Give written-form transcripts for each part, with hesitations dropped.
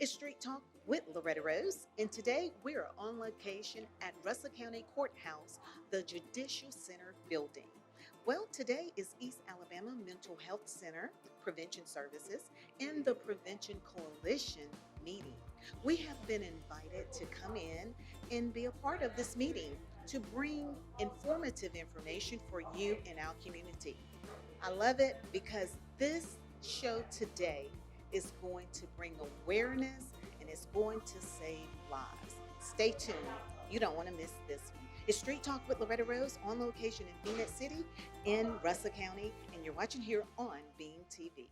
It's Street Talk with Loretta Rose, and today we are on location at Russell County Courthouse, the Judicial Center building. Well, today is East Alabama Mental Health Center Prevention Services and the Prevention Coalition meeting. We have been invited to come in and be a part of this meeting to bring informative information for you in our community. I love it because this show today is going to bring awareness and it's going to save lives. Stay tuned. You don't want to miss this one. It's Street Talk with Loretta Rose on location in Phoenix City in Russell County, and you're watching here on Beam TV.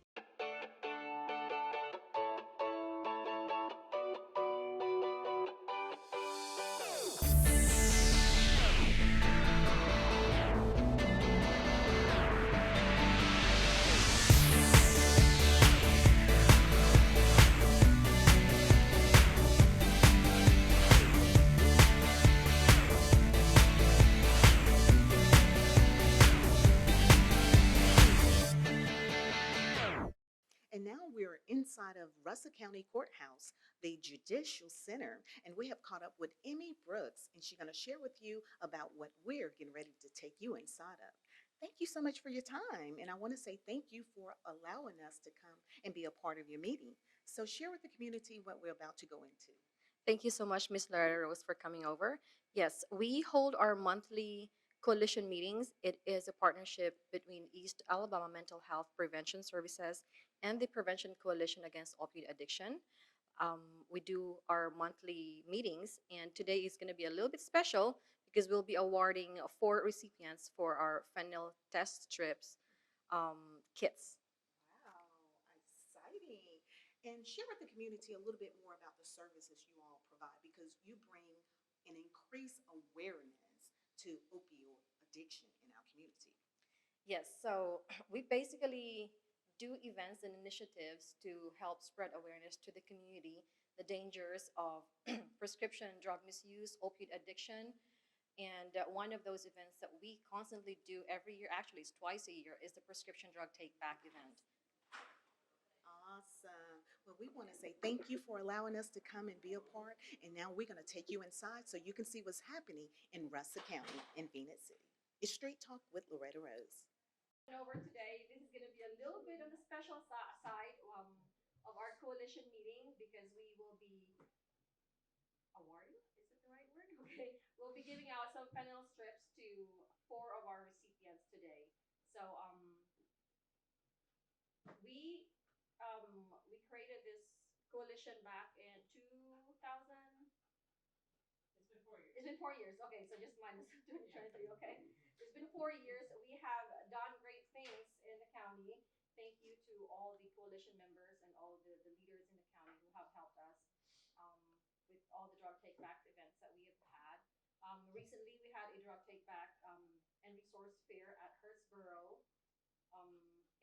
And now we're inside of Russell County Courthouse, the Judicial Center, and we have caught up with Emmy Brooks, and she's going to share with you about what we're getting ready to take you inside of. Thank you so much for your time, and I want to say thank you for allowing us to come and be a part of your meeting. So share with the community what we're about to go into. Thank you so much, Miss Lara Rose, for coming over. Yes, we hold our monthly coalition meetings. It is a partnership between East Alabama Mental Health Prevention Services and the Prevention Coalition Against Opioid Addiction. We do our monthly meetings, and today is going to be a little bit special because we'll be awarding four recipients for our fentanyl test strips kits. Wow, exciting. And share with the community a little bit more about the services you all provide because you bring an increased awareness to opioid addiction in our community. Yes, so we basically do events and initiatives to help spread awareness to the community, the dangers of prescription drug misuse, opioid addiction. And one of those events that we constantly do every year, actually it's twice a year, is the prescription drug take back event. Awesome. Well, we want to say thank you for allowing us to come and be a part. And now we're going to take you inside so you can see what's happening in Russell County in Phoenix City. It's Street Talk with Loretta Rose. Over today, this is going to be a little bit on the special side of our coalition meeting because we will be awarding, is it the right word? Okay, we'll be giving out some fentanyl strips to four of our recipients today. So we we created this coalition back in 2000. It's been 4 years. Okay, so just minus 2023. Okay, it's been 4 years. We have done great things in the county. Thank you to all the coalition members and all the leaders in the county who have helped us um, with all the drug take back events that we have had. Recently, we had a drug take back and resource fair at Hurtsboro, um,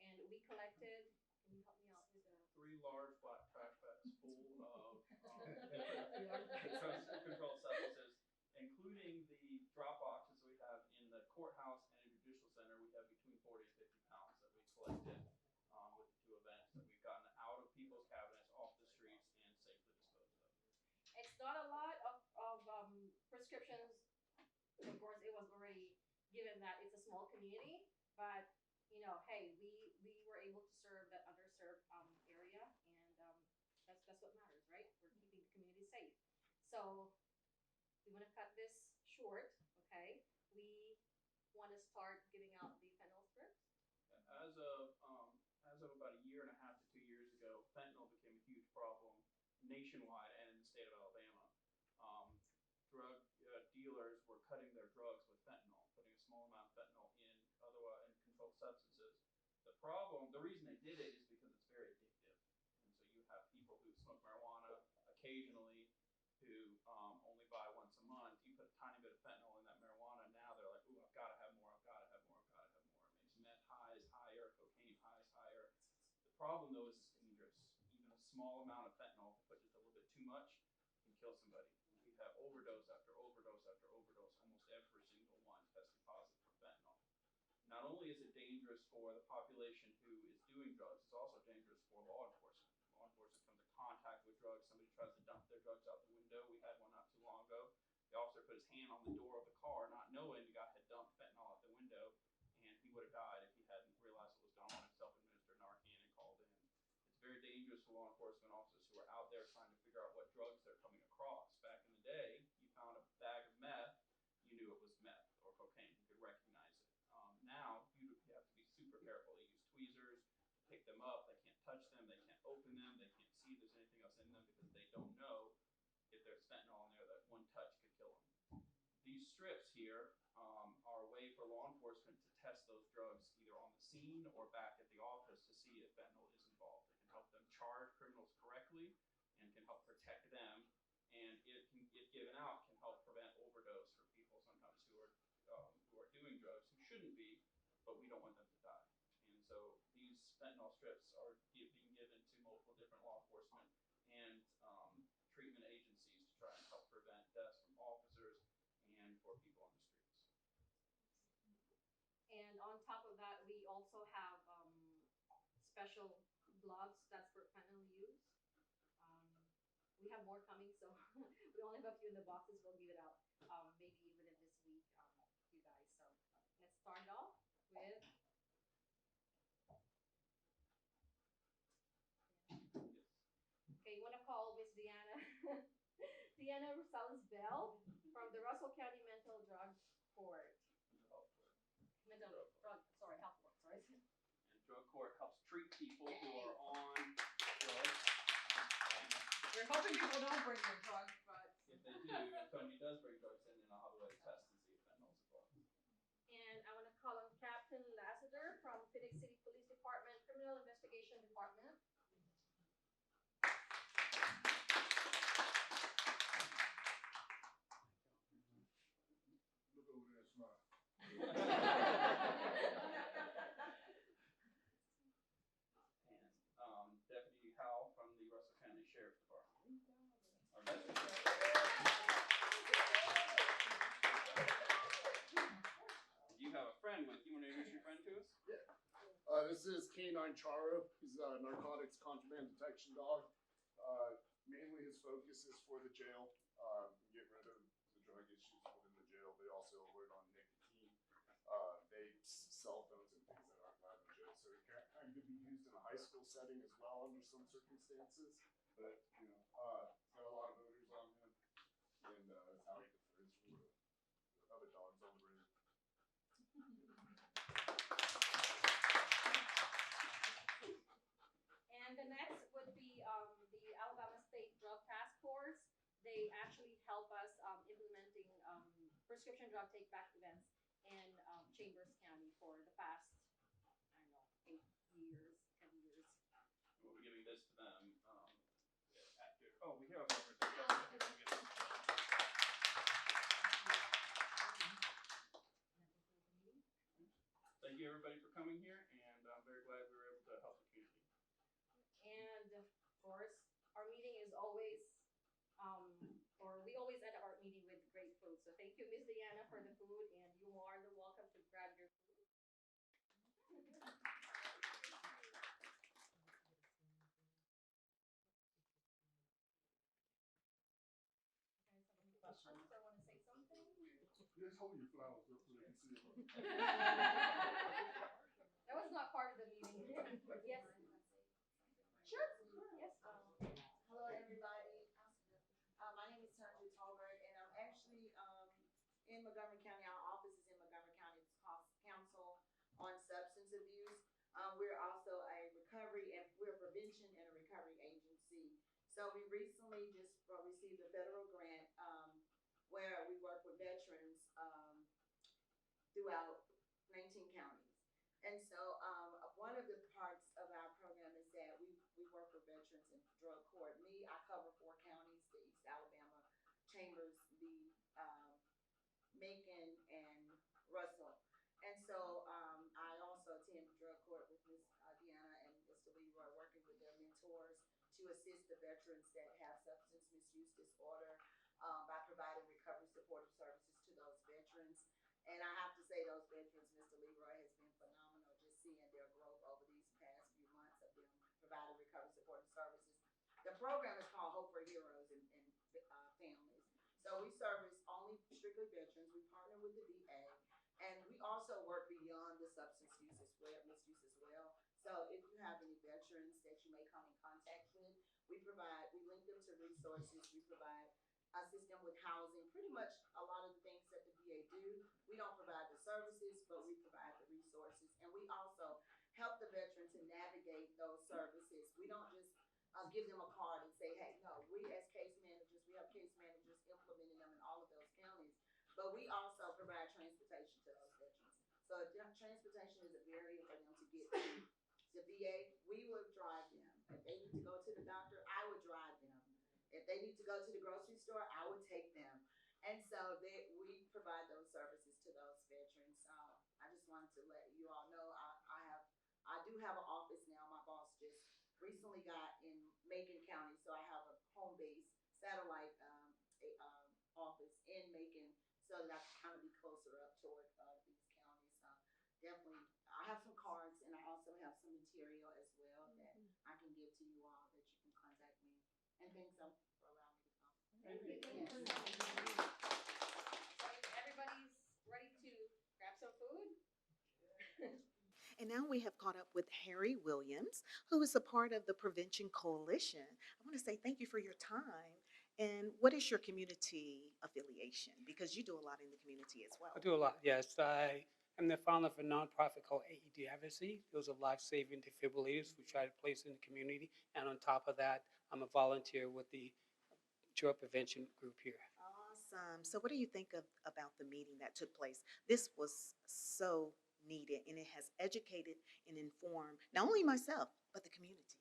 and we collected. Can you help me out with the three large black trash bags full of different controlled substances, including the drop boxes we have in the courthouse and in judicial center. We have between 40 and 50 pounds that we collected with the two events that we've gotten out of people's cabinets, off the streets, and safely disposed of. It's not a lot of prescriptions. Of course, it was already given that it's a small community, but hey, we were able to serve that underserved area, and that's what matters, right? We're keeping the community safe. So we want to cut this short, okay? We want to start giving out the fentanyl strips. As of about a year and a half to 2 years ago, fentanyl became a huge problem nationwide and in the state of Alabama. Um, Drug dealers were cutting their drugs with fentanyl, putting a small amount of fentanyl in otherwise in controlled substances. The reason they did it is because it's very addictive, and so you have people who smoke marijuana occasionally, who only buy once a month. You put a tiny bit of fentanyl in that marijuana, now they're like, "Ooh, I've got to have more. I've got to have more. I've got to have more." It makes meth highs higher, cocaine highs higher. The problem though is it's dangerous. Even a small amount of fentanyl, if you put just a little bit too much, can kill somebody. We have overdose after overdose after overdose. Almost every single one tested positive for fentanyl. Not only is it dangerous for the population who is doing drugs, it's also dangerous for law enforcement. Law enforcement comes in contact with drugs, somebody The officer put his hand on the door of the car, not knowing the guy had dumped fentanyl out the window, and he would have died if he hadn't realized what was going on and self-administered Narcan and called in. It's very dangerous for law enforcement officers who are out there trying to figure out what drugs they're coming across. Back in the day, you found a bag of meth, you knew it was meth or cocaine. You could recognize it. Now, you have to be super careful. They use tweezers to pick them up. They can't touch them. They can't open them. They can't see if there's anything else in them because they don't know if there's fentanyl in there that one touch could kill them. These strips here are a way for law enforcement to test those drugs either on the scene or back at the office to see if fentanyl is involved. It can help them charge criminals correctly and can help protect them. And it can, if given out, can help prevent overdose for people sometimes who are doing drugs who shouldn't be, but we don't want them to die. And so these fentanyl strips are being given to multiple different law enforcement and treatment agencies to try and help prevent deaths from officers and for people on the streets. And on top of that, we also have special gloves that's for fentanyl use. We have more coming, so we only have a few in the boxes. We'll give it out maybe within this week, you guys. So let's start off with. Okay, you want to call Miss Deanna Deanna Rosales-Bell from the Russell County Mental Drug Court. Health Court, sorry. And drug court helps treat people who are on drugs. We're hoping people don't bring their drugs, but if they do, if somebody does bring drugs in, then I'll have a way to test and see if fentanyl's involved. And I want to call on Captain Lassiter from Phoenix City Police Department, Criminal Investigation Department. Look over there and smile. And Deputy Howell from the Russell County Sheriff's Department. Our veteran. You have a friend with you. Want to introduce your friend to us? Yeah. This is Canine Charo. He's a narcotics contraband detection dog. Mainly his focus is for the jail. Get rid of the drug issues within the jail. They also alert on nicotine, vapes, cell phones, and things that aren't allowed in jail. So it kind of could be used in a high school setting as well under some circumstances. But he's got a lot of odors on him, and it's how he differs from the other dogs on the road. And the next would be the Alabama State Drug Task Force. They actually help us implementing prescription drug take-back events in Chambers County for the past, 8 years, 10 years. We'll be giving this to them after. Oh, we have a Thank you, everybody, for coming here, and I'm very glad we were able to help the community. And of course, our meeting is always, we always end our meeting with great food. So thank you, Miss Deanna, for the food, and you are welcome to grab your food. Questions or want to say something? Just hold your flowers up so they can see it. That was not part of the meeting. Yes. Sure. Yes. Hello, everybody. My name is Tundra Tolbert, and I'm actually in Montgomery County. Our office is in Montgomery County. It's called Council on Substance Abuse. We're also a prevention and a recovery agency. So we recently just received a federal grant where we work with veterans throughout 19 counties. And so one of the parts of our program is that we work with veterans in drug court. I cover 4 counties, the East Alabama, Chambers, the Macon, and Russell. And so I also attend drug court with Ms. Deanna and Mr. Leroy, working with their mentors to assist the veterans that have substance misuse disorder by providing recovery supportive services to those veterans. And I have to say, those veterans, Mr. Leroy has been phenomenal, just seeing their growth over these past few months of them providing recovery supportive services. The program is called Hope for Heroes and Families. So we service only strictly veterans. We partner with the VA, and we also work beyond the substance use as well, misuse as well. So if you have any veterans that you may come in contact with, we link them to resources. We provide assist them with housing, pretty much a lot of the things that the VA do. We don't provide the services, but we provide the resources, and we also help the veteran to navigate those services. We don't just give them a card and say, hey, no, we as case managers, we have case managers implementing them in all of those counties, but we also provide transportation to those veterans. So if transportation is a barrier for them to get to the VA, we would drive them. If they need to go to the doctor, I would drive them. If they need to go to the grocery store, I would take them. And so we provide those services to those veterans. I just wanted to let you all know I do have an office now. My boss just recently got in Macon County, so I have a home base satellite office in Macon, so that I can kind of be closer up toward these counties. Definitely, I have some cards, and I also have some material as well that I can give to you all that you can contact me. And thanks for allowing me to come. Thank you. Yes. So everybody's ready to grab some food? And now we have caught up with Harry Williams, who is a part of the Prevention Coalition. I want to say thank you for your time. And what is your community affiliation? Because you do a lot in the community as well. I do a lot, yes. I am the founder of a nonprofit called AED Advocacy. Those are life-saving defibrillators we try to place in the community. And on top of that, I'm a volunteer with the drug prevention group here. Awesome. So what do you think about the meeting that took place? This was so needed, and it has educated and informed not only myself, but the community.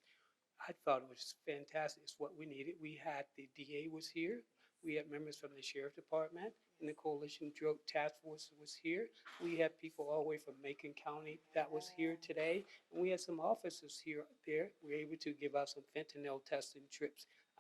I thought it was fantastic. It's what we needed. We had the DA was here. We had members from the sheriff department, and the coalition drug task force was here. We had people all the way from Macon County that was here today, and we had some officers here there. We were able to give out some fentanyl testing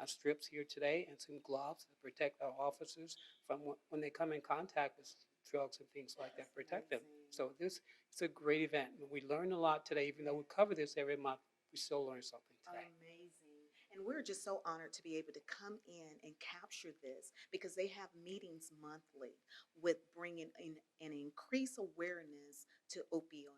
strips here today, and some gloves to protect our officers from when they come in contact with drugs and things like that. Protect them. So this is a great event. We learned a lot today. Even though we cover this every month, we still learn something today. Amazing. And we're just so honored to be able to come in and capture this because they have meetings monthly with bringing in an increased awareness to opioid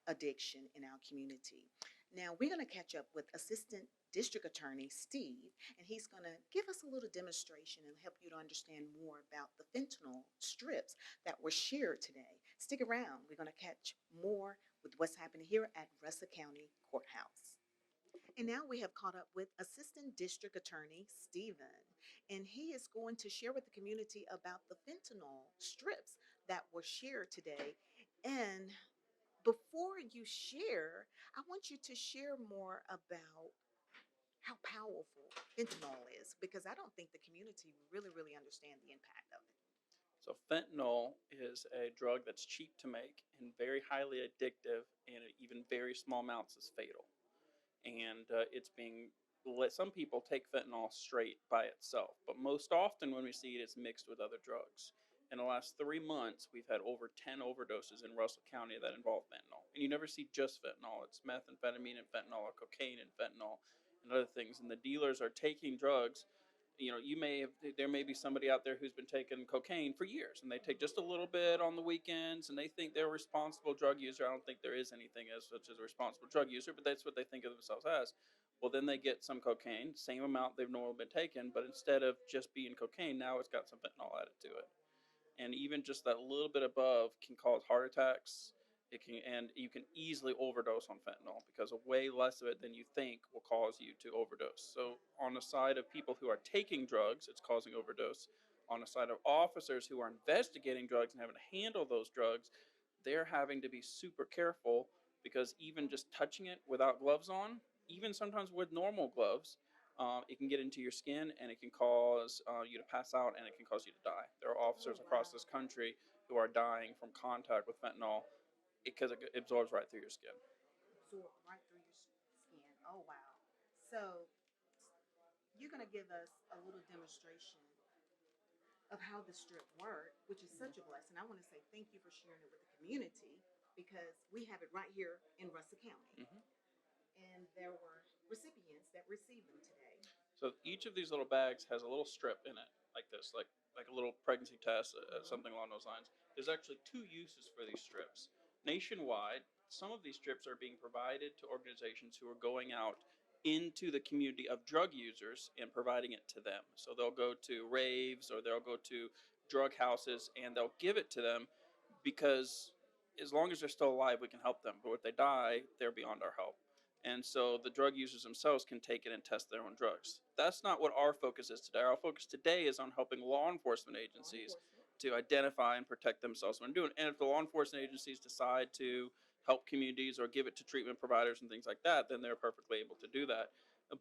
addiction in our community. Now, we're going to catch up with Assistant District Attorney Steve, and he's going to give us a little demonstration and help you to understand more about the fentanyl strips that were shared today. Stick around. We're going to catch more with what's happening here at Russell County Courthouse. And now we have caught up with Assistant District Attorney Stephen, and he is going to share with the community about the fentanyl strips that were shared today. And before you share, I want you to share more about how powerful fentanyl is, because I don't think the community really understand the impact of it. So fentanyl is a drug that's cheap to make and very highly addictive, and even very small amounts is fatal. And it's being some people take fentanyl straight by itself, but most often when we see it, it's mixed with other drugs. In the last 3 months, we've had over 10 overdoses in Russell County that involve fentanyl. And you never see just fentanyl. It's methamphetamine and fentanyl, or cocaine and fentanyl, and other things. And the dealers are taking drugs. You know, there may be somebody out there who's been taking cocaine for years, and they take just a little bit on the weekends, and they think they're a responsible drug user. I don't think there is anything as such as a responsible drug user, but that's what they think of themselves as. Well, then they get some cocaine, same amount they've normally been taking, but instead of just being cocaine, now it's got some fentanyl added to it. And even just that little bit above can cause heart attacks. And you can easily overdose on fentanyl because way less of it than you think will cause you to overdose. So on the side of people who are taking drugs, it's causing overdose. On the side of officers who are investigating drugs and having to handle those drugs, they're having to be super careful because even just touching it without gloves on, even sometimes with normal gloves, it can get into your skin, and it can cause you to pass out, and it can cause you to die. There are officers across this country who are dying from contact with fentanyl because it absorbs right through your skin. Absorb right through your skin. Oh, wow. So you're going to give us a little demonstration of how the strip worked, which is such a blessing. I want to say thank you for sharing it with the community because we have it right here in Russell County. Mm-hmm. And there were recipients that received them today. So each of these little bags has a little strip in it, like this, like a little pregnancy test, something along those lines. There's actually two uses for these strips. Nationwide, some of these strips are being provided to organizations who are going out into the community of drug users and providing it to them. So they'll go to raves or they'll go to drug houses and they'll give it to them because as long as they're still alive, we can help them. But if they die, they're beyond our help. And so the drug users themselves can take it and test their own drugs. That's not what our focus is today. Our focus today is on helping law enforcement agencies to identify and protect themselves when doing it. And if the law enforcement agencies decide to help communities or give it to treatment providers and things like that, then they're perfectly able to do that.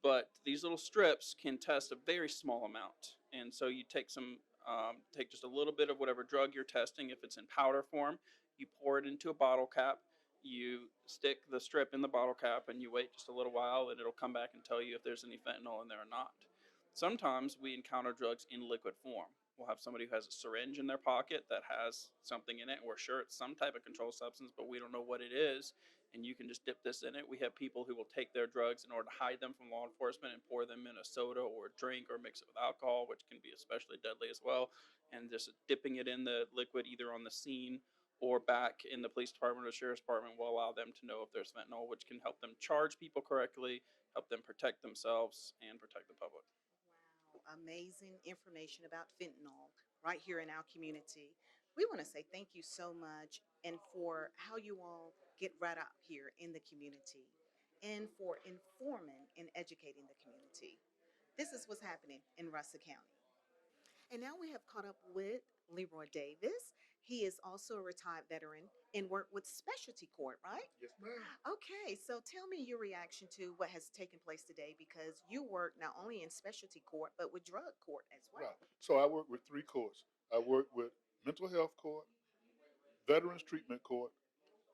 But these little strips can test a very small amount. And so you take just a little bit of whatever drug you're testing. If it's in powder form, you pour it into a bottle cap, you stick the strip in the bottle cap, and you wait just a little while, and it'll come back and tell you if there's any fentanyl in there or not. Sometimes we encounter drugs in liquid form. We'll have somebody who has a syringe in their pocket that has something in it. We're sure it's some type of controlled substance, but we don't know what it is. And you can just dip this in it. We have people who will take their drugs in order to hide them from law enforcement and pour them in a soda or a drink or mix it with alcohol, which can be especially deadly as well. And just dipping it in the liquid either on the scene or back in the police department or sheriff's department will allow them to know if there's fentanyl, which can help them charge people correctly, help them protect themselves, and protect the public. Wow, amazing information about fentanyl right here in our community. We want to say thank you so much and for how you all get right out here in the community and for informing and educating the community. This is what's happening in Russell County. And now we have caught up with Leroy Davis. He is also a retired veteran and worked with specialty court, right? Yes, ma'am. Okay, so tell me your reaction to what has taken place today because you work not only in specialty court but with drug court as well. Right. So I work with three courts. I work with mental health court, veterans treatment court,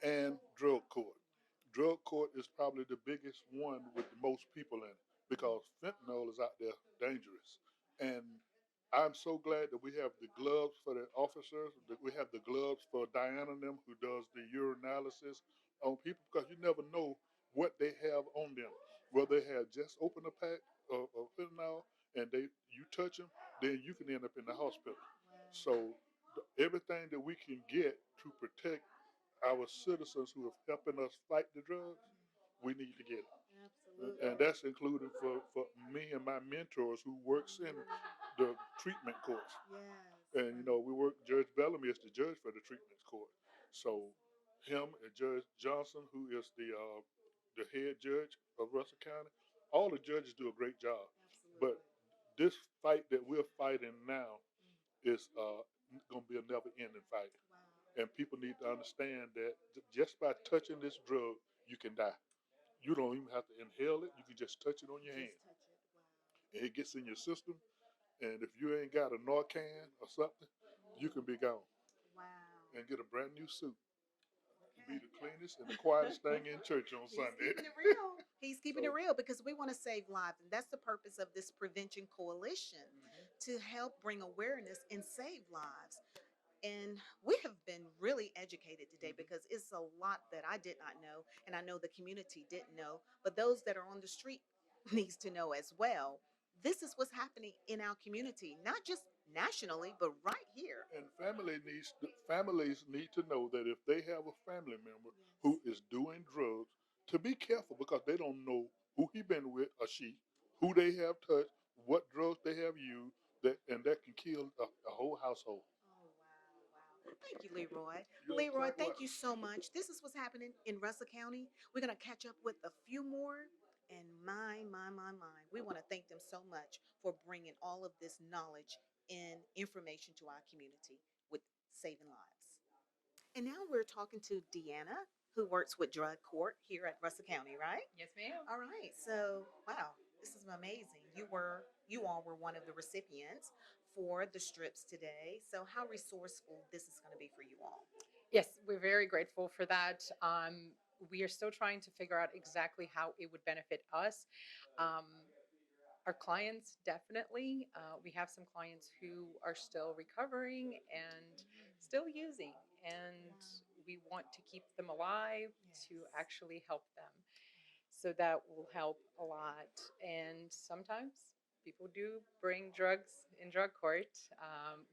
and drug court. Drug court is probably the biggest one with the most people in it because fentanyl is out there dangerous. And I'm so glad that we have the gloves for the officers, that we have the gloves for Diana and them who does the urinalysis on people because you never know what they have on them. Whether they have just opened a pack of fentanyl and you touch them, then you can end up in the hospital. So everything that we can get to protect our citizens who are helping us fight the drugs, we need to get it. Absolutely. And that's including for me and my mentors who works in the treatment courts. Yes. And we work. Judge Bellamy is the judge for the treatment court. So him and Judge Johnson, who is the head judge of Russell County, all the judges do a great job. But this fight that we're fighting now is going to be a never-ending fight. And people need to understand that just by touching this drug, you can die. You don't even have to inhale it. You can just touch it on your hand. And it gets in your system. And if you ain't got a Narcan or something, you can be gone Wow. and get a brand new suit. Be the cleanest and the quietest thing in church on He's Sunday. keeping it real. He's keeping it So- real because we want to save lives. And that's the purpose of this prevention coalition to help bring awareness and save lives. And we have been really educated today because it's a lot that I did not know, and I know the community didn't know, but those that are on the street needs to know as well. This is what's happening in our community, not just nationally, but right here. And families need to know that if they have a family member who is doing drugs, to be careful because they don't know who he been with or she, who they have touched, what drugs they have used, and that can kill a whole household. Oh, wow, wow. Thank you, Leroy. You're Leroy, quite thank welcome. you so much. This is what's happening in Russell County. We're going to catch up with a few more. And my. We want to thank them so much for bringing all of this knowledge and information to our community with saving lives. And now we're talking to Deanna, who works with drug court here at Russell County, right? Yes, ma'am. All right. So, wow, this is amazing. You all were one of the recipients for the strips today. So, how resourceful this is going to be for you all? Yes, we're very grateful for that. We are still trying to figure out exactly how it would benefit us. Um, our clients definitely. We have some clients who are still recovering and still using, and we want to keep them alive to actually help them. So that will help a lot. And sometimes people do bring drugs in drug court.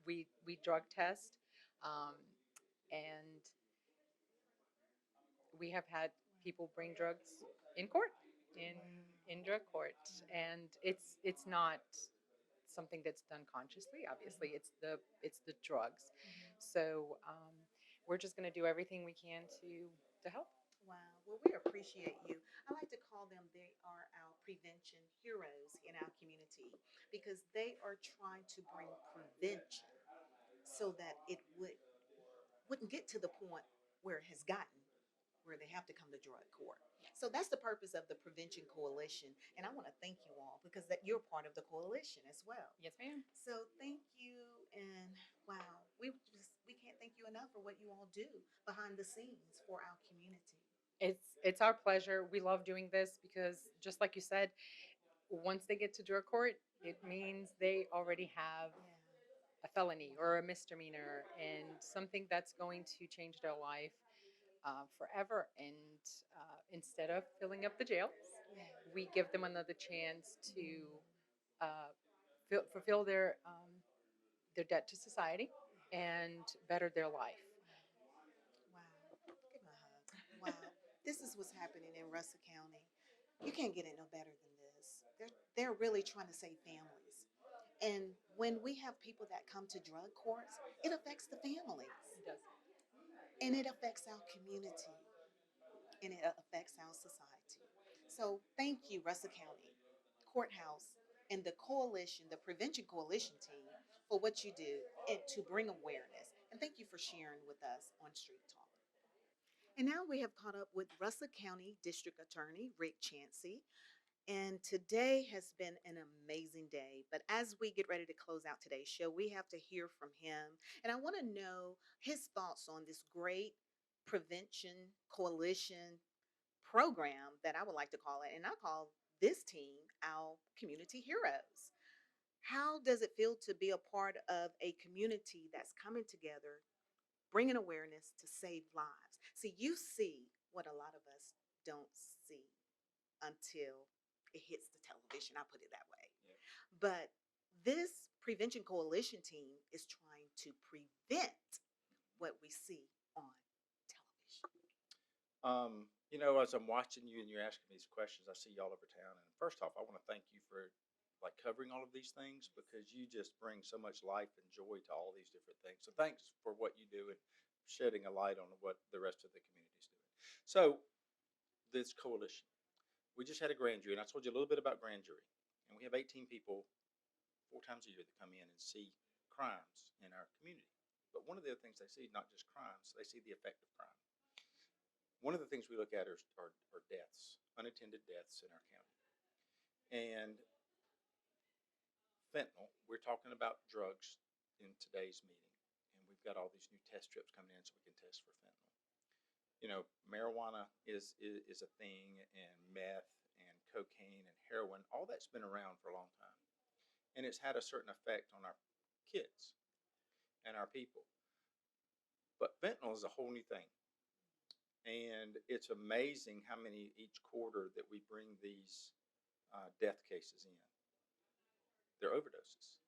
We drug test, um, and we have had people bring drugs in court, in in drug court, and it's not something that's done consciously. Obviously, it's the drugs. So we're just going to do everything we can to help. Wow. Well, we appreciate you. I like to call them, they are our prevention heroes in our community because they are trying to bring prevention so that wouldn't get to the point where it has gotten where they have to come to drug court. So that's the purpose of the Prevention Coalition. And I want to thank you all because that you're part of the coalition as well. Yes, ma'am. So thank you, and wow, we can't thank you enough for what you all do behind the scenes for our community. It's our pleasure. We love doing this because, just like you said, once they get to drug court, it means they already have Yeah. a felony or a misdemeanor and something that's going to change their life forever. And instead of filling up the jails, Yeah. we give them another chance to uh, fulfill their debt to society and better their life. Wow. Give me a hug. Wow. This is what's happening in Russell County. You can't get it no better than this. They're really trying to save families. And when we have people that come to drug courts, it affects the families It does. and it affects our community and it affects our society. So thank you, Russell County Courthouse and the coalition, the Prevention Coalition team, for what you do and to bring awareness. And thank you for sharing with us on Street Talk. And now we have caught up with Russell County District Attorney Rick Chansey. And today has been an amazing day. But as we get ready to close out today's show, we have to hear from him. And I want to know his thoughts on this great prevention coalition program that I would like to call it. And I call this team our community heroes. How does it feel to be a part of a community that's coming together, bringing awareness to save lives? See, you see what a lot of us don't see until it hits the television. I put it that way. Yeah. But this prevention coalition team is trying to prevent what we see on television. As I'm watching you and you're asking me these questions, I see you all over town. And first off, I want to thank you for like covering all of these things because you just bring so much life and joy to all these different things. So thanks for what you do and shedding a light on what the rest of the community is doing. So this coalition, we just had a grand jury, and I told you a little bit about grand jury. And we have 18 people 4 times a year that come in and see crimes in our community. But one of the other things they see, not just crimes, they see the effect of crime. One of the things we look at are deaths, unattended deaths in our county. And fentanyl, we're talking about drugs in today's meeting. And we've got all these new test strips coming in so we can test for fentanyl. Marijuana is a thing, and meth and cocaine and heroin, all that's been around for a long time. And it's had a certain effect on our kids and our people. But fentanyl is a whole new thing. And it's amazing how many each quarter that we bring these death cases in. They're overdoses.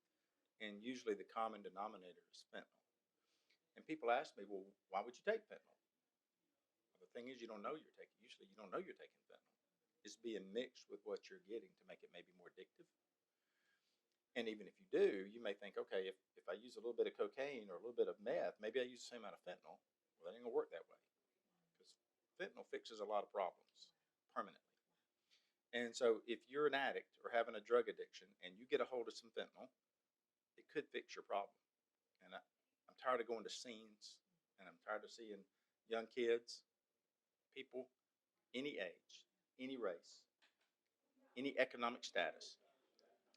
And usually the common denominator is fentanyl. And people ask me, well, why would you take fentanyl? Well, the thing is, usually you don't know you're taking fentanyl. It's being mixed with what you're getting to make it maybe more addictive. And even if you do, you may think, okay, if I use a little bit of cocaine or a little bit of meth, maybe I use the same amount of fentanyl. Well, that ain't gonna work that way. Because fentanyl fixes a lot of problems permanently. And so if you're an addict or having a drug addiction and you get a hold of some fentanyl, it could fix your problem. And I'm tired of going to scenes, and I'm tired of seeing young kids, people, any age, any race, any economic status.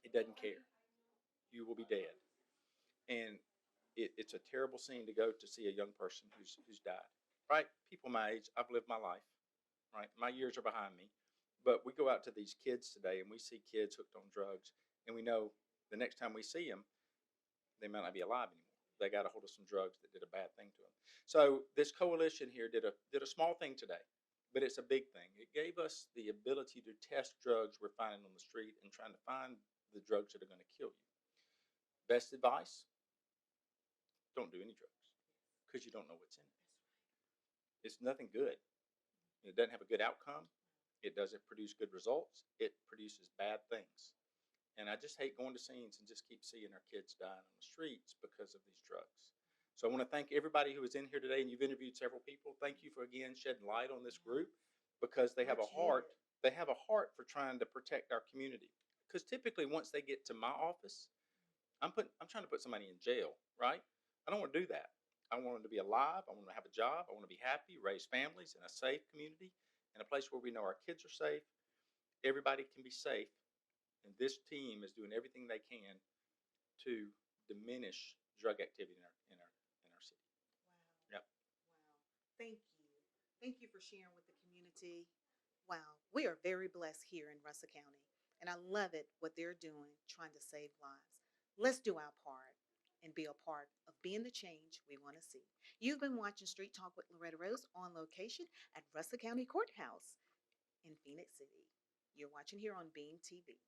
It doesn't care. You will be dead. And it's a terrible scene to go to see a young person who's died. Right? People my age, I've lived my life. Right? My years are behind me. But we go out to these kids today and we see kids hooked on drugs, and we know the next time we see them, they might not be alive anymore. They got a hold of some drugs that did a bad thing to them. So this coalition here did a small thing today, but it's a big thing. It gave us the ability to test drugs we're finding on the street and trying to find the drugs that are going to kill you. Best advice: don't do any drugs because you don't know what's in it. It's nothing good. It doesn't have a good outcome. It doesn't produce good results. It produces bad things. And I just hate going to scenes and just keep seeing our kids dying on the streets because of these drugs. So I want to thank everybody who is in here today, and you've interviewed several people. Thank you for again shedding light on this group because they have a heart. They have a heart for trying to protect our community. Because typically, once they get to my office, I'm trying to put somebody in jail, right? I don't want to do that. I want them to be alive. I want them to have a job. I want to be happy, raise families in a safe community, in a place where we know our kids are safe. Everybody can be safe, and this team is doing everything they can to diminish drug activity in our city. Wow. Yep. Wow. Thank you. Thank you for sharing with the community. Wow. We are very blessed here in Russell County, and I love it what they're doing, trying to save lives. Let's do our part and be a part of being the change we want to see. You've been watching Street Talk with Loretta Rose on location at Russell County Courthouse in Phoenix City. You're watching here on Beam TV.